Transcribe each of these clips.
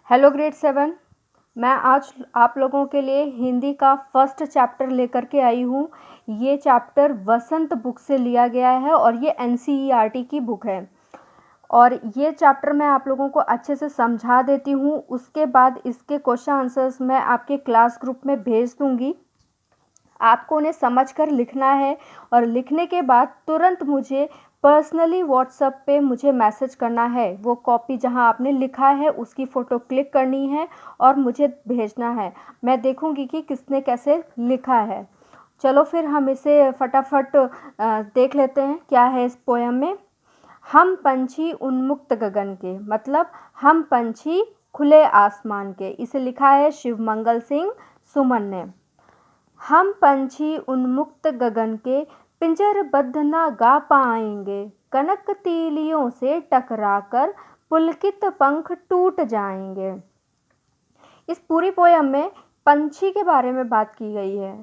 Hello grade 7। मैं आज आप लोगों के लिए हिंदी का फर्स्ट चैप्टर लेकर के आई हूँ। ये चैप्टर वसंत बुक से लिया गया है और ये एनसीईआरटी की बुक है। और ये चैप्टर मैं आप लोगों को अच्छे से समझा देती हूँ। उसके बाद इसके क्वेश्चन आंसर्स मैं आपके क्लास ग्रुप में भेज दूँगी। आपको उन्हें समझकर लिखना है और लिखने के बाद तुरंत मुझे पर्सनली व्हाट्सएप पे मुझे मैसेज करना है। वो कॉपी जहां आपने लिखा है उसकी फ़ोटो क्लिक करनी है और मुझे भेजना है। मैं देखूंगी कि किसने कैसे लिखा है। चलो फिर हम इसे फटाफट देख लेते हैं क्या है इस पोयम में। हम पंछी उन्मुक्त गगन के, मतलब हम पंछी खुले आसमान के। इसे लिखा है शिवमंगल सिंह सुमन ने। हम पंछी उन्मुक्त गगन के, पिंजरबद्ध न गा पाएंगे, कनक तीलियों से टकराकर पुलकित पंख टूट जाएंगे। इस पूरी पोयम में पंछी के बारे में बात की गई है।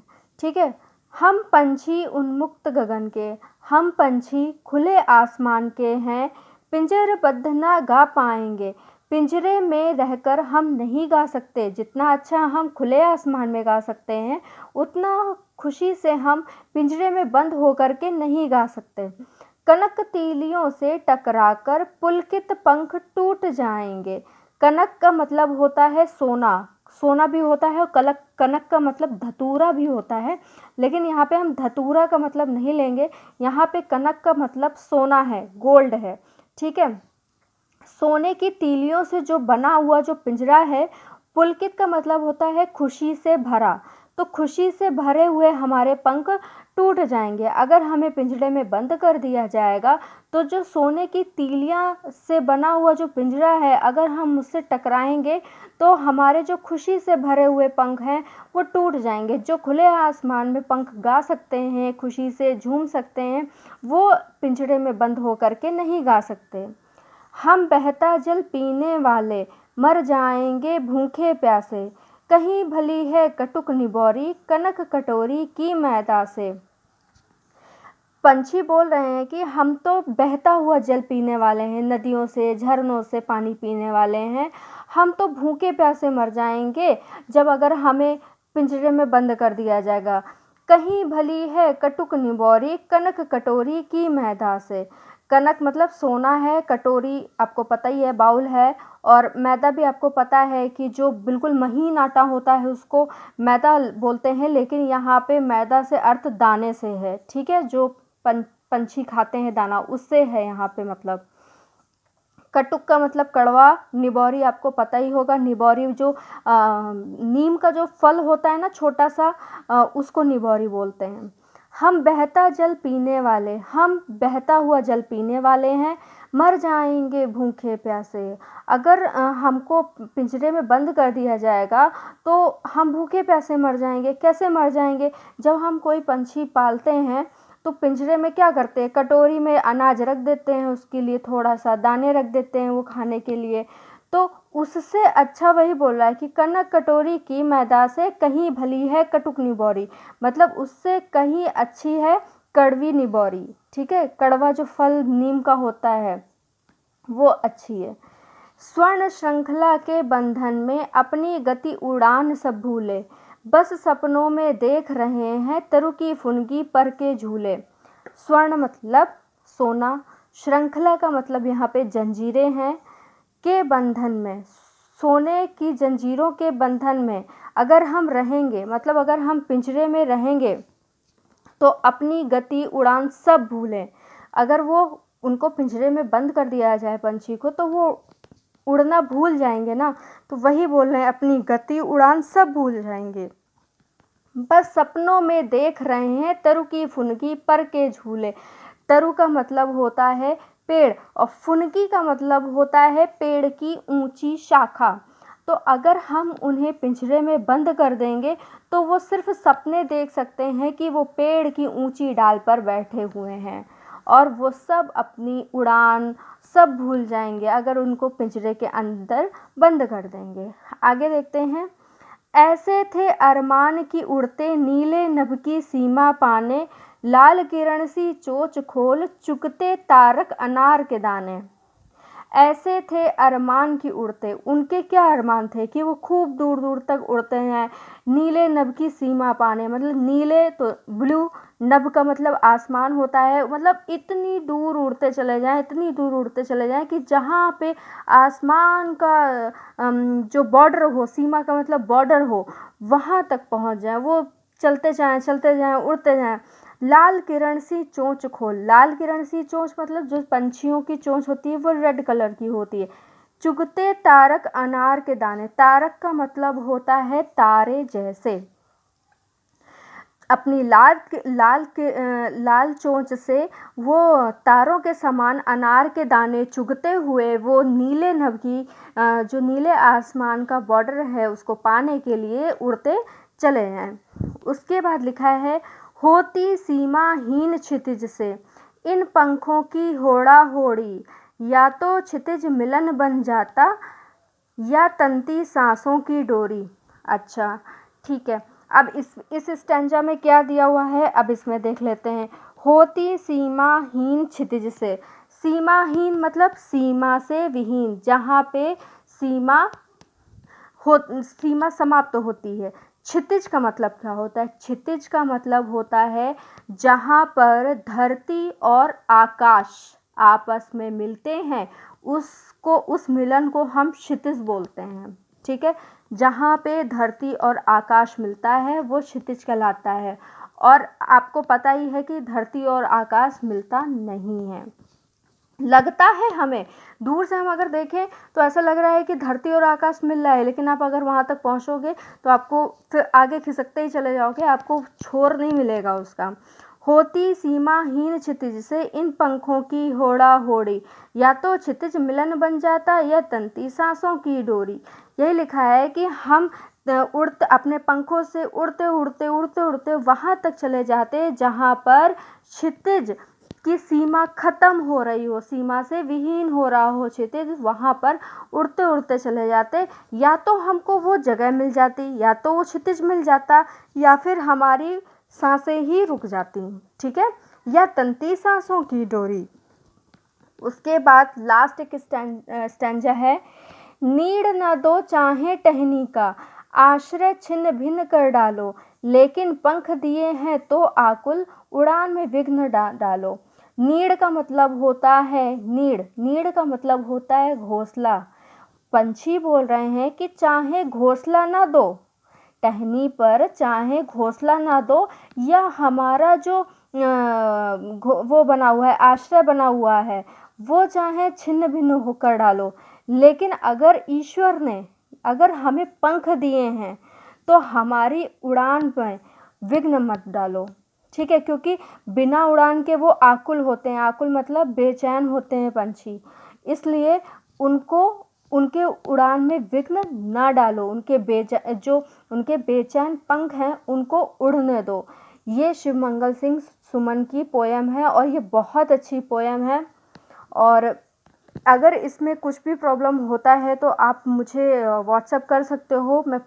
ठीक है, हम पंछी उन्मुक्त गगन के, हम पंछी खुले आसमान के हैं, पिंजरबद्ध न गा पाएंगे। पिंजरे में रहकर हम नहीं गा सकते। जितना अच्छा हम खुले आसमान में गा सकते हैं उतना खुशी से हम पिंजरे में बंद होकर के नहीं गा सकते। कनक तीलियों से टकराकर पुलकित पंख टूट जाएंगे। कनक का मतलब होता है सोना, सोना भी होता है और कनक का मतलब धतूरा भी होता है, लेकिन यहाँ पे हम धतूरा का मतलब नहीं लेंगे। यहाँ पे कनक का मतलब सोना है, गोल्ड है। ठीक है, सोने की तीलियों से जो बना हुआ जो पिंजरा है, पुलकित का मतलब होता है खुशी से भरा। तो खुशी से भरे हुए हमारे पंख टूट जाएंगे। अगर हमें पिंजरे में बंद कर दिया जाएगा तो जो सोने की तीलियां से बना हुआ जो पिंजरा है, अगर हम उससे टकराएंगे तो हमारे जो खुशी से भरे हुए पंख हैं वो टूट जाएंगे। जो खुले आसमान में पंख गा सकते हैं, खुशी से झूम सकते हैं, वो पिंजरे में बंद होकर के नहीं गा सकते। हम बहता जल पीने वाले, मर जाएंगे भूखे प्यासे, कहीं भली है कटुक निबोरी, कनक कटोरी की मैदा से। पंछी बोल रहे हैं कि हम तो बहता हुआ जल पीने वाले हैं, नदियों से झरनों से पानी पीने वाले हैं। हम तो भूखे प्यासे मर जाएंगे जब अगर हमें पिंजरे में बंद कर दिया जाएगा। कहीं भली है कटुक निबोरी, कनक कटोरी की मैदा से। कनक मतलब सोना है, कटोरी आपको पता ही है बाउल है, और मैदा भी आपको पता है कि जो बिल्कुल महीन आटा होता है उसको मैदा बोलते हैं, लेकिन यहाँ पे मैदा से अर्थ दाने से है। ठीक है, जो पंछी खाते हैं दाना, उससे है यहाँ पे मतलब। कटुक का मतलब कड़वा, निबोरी आपको पता ही होगा। निबोरी जो नीम का जो फल होता है ना छोटा सा, उसको निबोरी बोलते हैं। हम बहता जल पीने वाले, हम बहता हुआ जल पीने वाले हैं, मर जाएंगे भूखे प्यासे। अगर हमको पिंजरे में बंद कर दिया जाएगा तो हम भूखे प्यासे मर जाएंगे। कैसे मर जाएंगे? जब हम कोई पंछी पालते हैं तो पिंजरे में क्या करते हैं, कटोरी में अनाज रख देते हैं, उसके लिए थोड़ा सा दाने रख देते हैं वो खाने के लिए। तो उससे अच्छा वही बोल रहा है कि कनक कटोरी की मैदा से कहीं भली है कटुक निबोरी, मतलब उससे कहीं अच्छी है कड़वी निबोरी। ठीक है, कड़वा जो फल नीम का होता है वो अच्छी है। स्वर्ण श्रृंखला के बंधन में अपनी गति उड़ान सब भूले, बस सपनों में देख रहे हैं तरुकी फुनगी पर के झूले। स्वर्ण मतलब सोना, श्रृंखला का मतलब यहाँ पे जंजीरें हैं, के बंधन में, सोने की जंजीरों के बंधन में अगर हम रहेंगे, मतलब अगर हम पिंजरे में रहेंगे तो अपनी गति उड़ान सब भूलें। अगर वो उनको पिंजरे में बंद कर दिया जाए पंछी को तो वो उड़ना भूल जाएंगे ना। तो वही बोल रहे हैं, अपनी गति उड़ान सब भूल जाएंगे, बस सपनों में देख रहे हैं तरुकी फुनगी पर के झूले। तरु का मतलब होता है पेड़ और फुनगी का मतलब होता है पेड़ की ऊंची शाखा। तो अगर हम उन्हें पिंजरे में बंद कर देंगे तो वो सिर्फ सपने देख सकते हैं कि वो पेड़ की ऊंची डाल पर बैठे हुए हैं, और वो सब अपनी उड़ान सब भूल जाएंगे अगर उनको पिंजरे के अंदर बंद कर देंगे। आगे देखते हैं। ऐसे थे अरमान की उड़ते नीले नभ की सीमा पाने, लाल किरण सी चोंच खोल चुकते तारक अनार के दाने। ऐसे थे अरमान की उड़ते। उनके क्या अरमान थे कि वो खूब दूर दूर तक उड़ते हैं, नीले नभ की सीमा पाने, मतलब नीले तो ब्लू, नभ का मतलब आसमान होता है, मतलब इतनी दूर उड़ते चले जाएं, इतनी दूर उड़ते चले जाएं कि जहाँ पे आसमान का जो बॉर्डर हो, सीमा का मतलब बॉर्डर हो, वहाँ तक पहुँच जाएं। वो चलते जाएं, उड़ते जाएं। लाल किरण सी चोंच खोल। लाल किरण सी चोंच मतलब जो पंछियों की चोंच होती है वो रेड कलर की होती है। चुगते तारक अनार के दाने। तारक का मतलब होता है तारे जैसे। अपनी लाल चोंच से वो तारों के समान अनार के दाने चुगते हुए वो नीले नभ की जो नीले आसमान का बॉर्डर है उसको पाने के लिए उड़ते चले हैं। उसके बाद लिखा है, होती सीमाहीन क्षितिज से इन पंखों की होड़ा होड़ी, या तो क्षितिज मिलन बन जाता या तंती सांसों की डोरी। अच्छा ठीक है, अब इस स्टैंजा में क्या दिया हुआ है अब इसमें देख लेते हैं। होती सीमाहीन क्षितिज से। सीमाहीन मतलब सीमा से विहीन, जहाँ पे सीमा समाप्त होती है। क्षितिज का मतलब क्या होता है? क्षितिज का मतलब होता है जहाँ पर धरती और आकाश आपस में मिलते हैं, उस मिलन को हम क्षितिज बोलते हैं। ठीक है, जहाँ पे धरती और आकाश मिलता है वो क्षितिज कहलाता है। और आपको पता ही है कि धरती और आकाश मिलता नहीं है। लगता है हमें, दूर से हम अगर देखें तो ऐसा लग रहा है कि धरती और आकाश मिल रहा है, लेकिन आप अगर वहाँ तक पहुँचोगे तो आपको फिर आगे खिसकते ही चले जाओगे, आपको छोर नहीं मिलेगा उसका। होती सीमाहीन क्षितिज से इन पंखों की होड़ा होड़ी, या तो क्षितिज मिलन बन जाता या तंती सांसों की डोरी। यही लिखा है कि हम अपने पंखों से उड़ते उड़ते उड़ते उड़ते वहाँ तक चले जाते जहाँ पर क्षितिज की सीमा खत्म हो रही हो, सीमा से विहीन हो रहा हो क्षितिज, वहाँ पर उड़ते उड़ते चले जाते। या तो हमको वो जगह मिल जाती, या तो वो क्षितिज मिल जाता, या फिर हमारी सांसें ही रुक जाती। ठीक है, या तंती सांसों की डोरी। उसके बाद लास्ट एक स्टैंजा है, नीड़ न दो चाहे टहनी का, आश्रय छिन्न भिन्न कर डालो, लेकिन पंख दिए हैं तो आकुल, उड़ान में विघ्न डालो। नीड़ का मतलब होता है नीड़ का मतलब होता है घोंसला। पंछी बोल रहे हैं कि चाहे घोंसला ना दो, टहनी पर चाहे घोंसला ना दो, या हमारा जो वो बना हुआ है, आश्रय बना हुआ है, वो चाहे छिन्न भिन्न होकर डालो, लेकिन अगर ईश्वर ने अगर हमें पंख दिए हैं तो हमारी उड़ान में विघ्न मत डालो। ठीक है, क्योंकि बिना उड़ान के वो आकुल होते हैं। आकुल मतलब बेचैन होते हैं पंछी, इसलिए उनको उनके उड़ान में विघ्न ना डालो। उनके बेचैन पंख हैं उनको उड़ने दो। ये शिवमंगल सिंह सुमन की पोयम है और ये बहुत अच्छी पोयम है। और अगर इसमें कुछ भी प्रॉब्लम होता है तो आप मुझे व्हाट्सएप कर सकते हो। मैं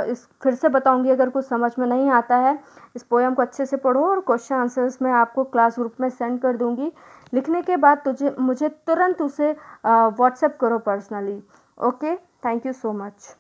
इस फिर से बताऊंगी, अगर कुछ समझ में नहीं आता है इस पोयम को अच्छे से पढ़ो, और क्वेश्चन आंसर्स मैं आपको क्लास ग्रुप में सेंड कर दूंगी। लिखने के बाद मुझे तुरंत उसे व्हाट्सएप करो personally. Okay, thank you so much.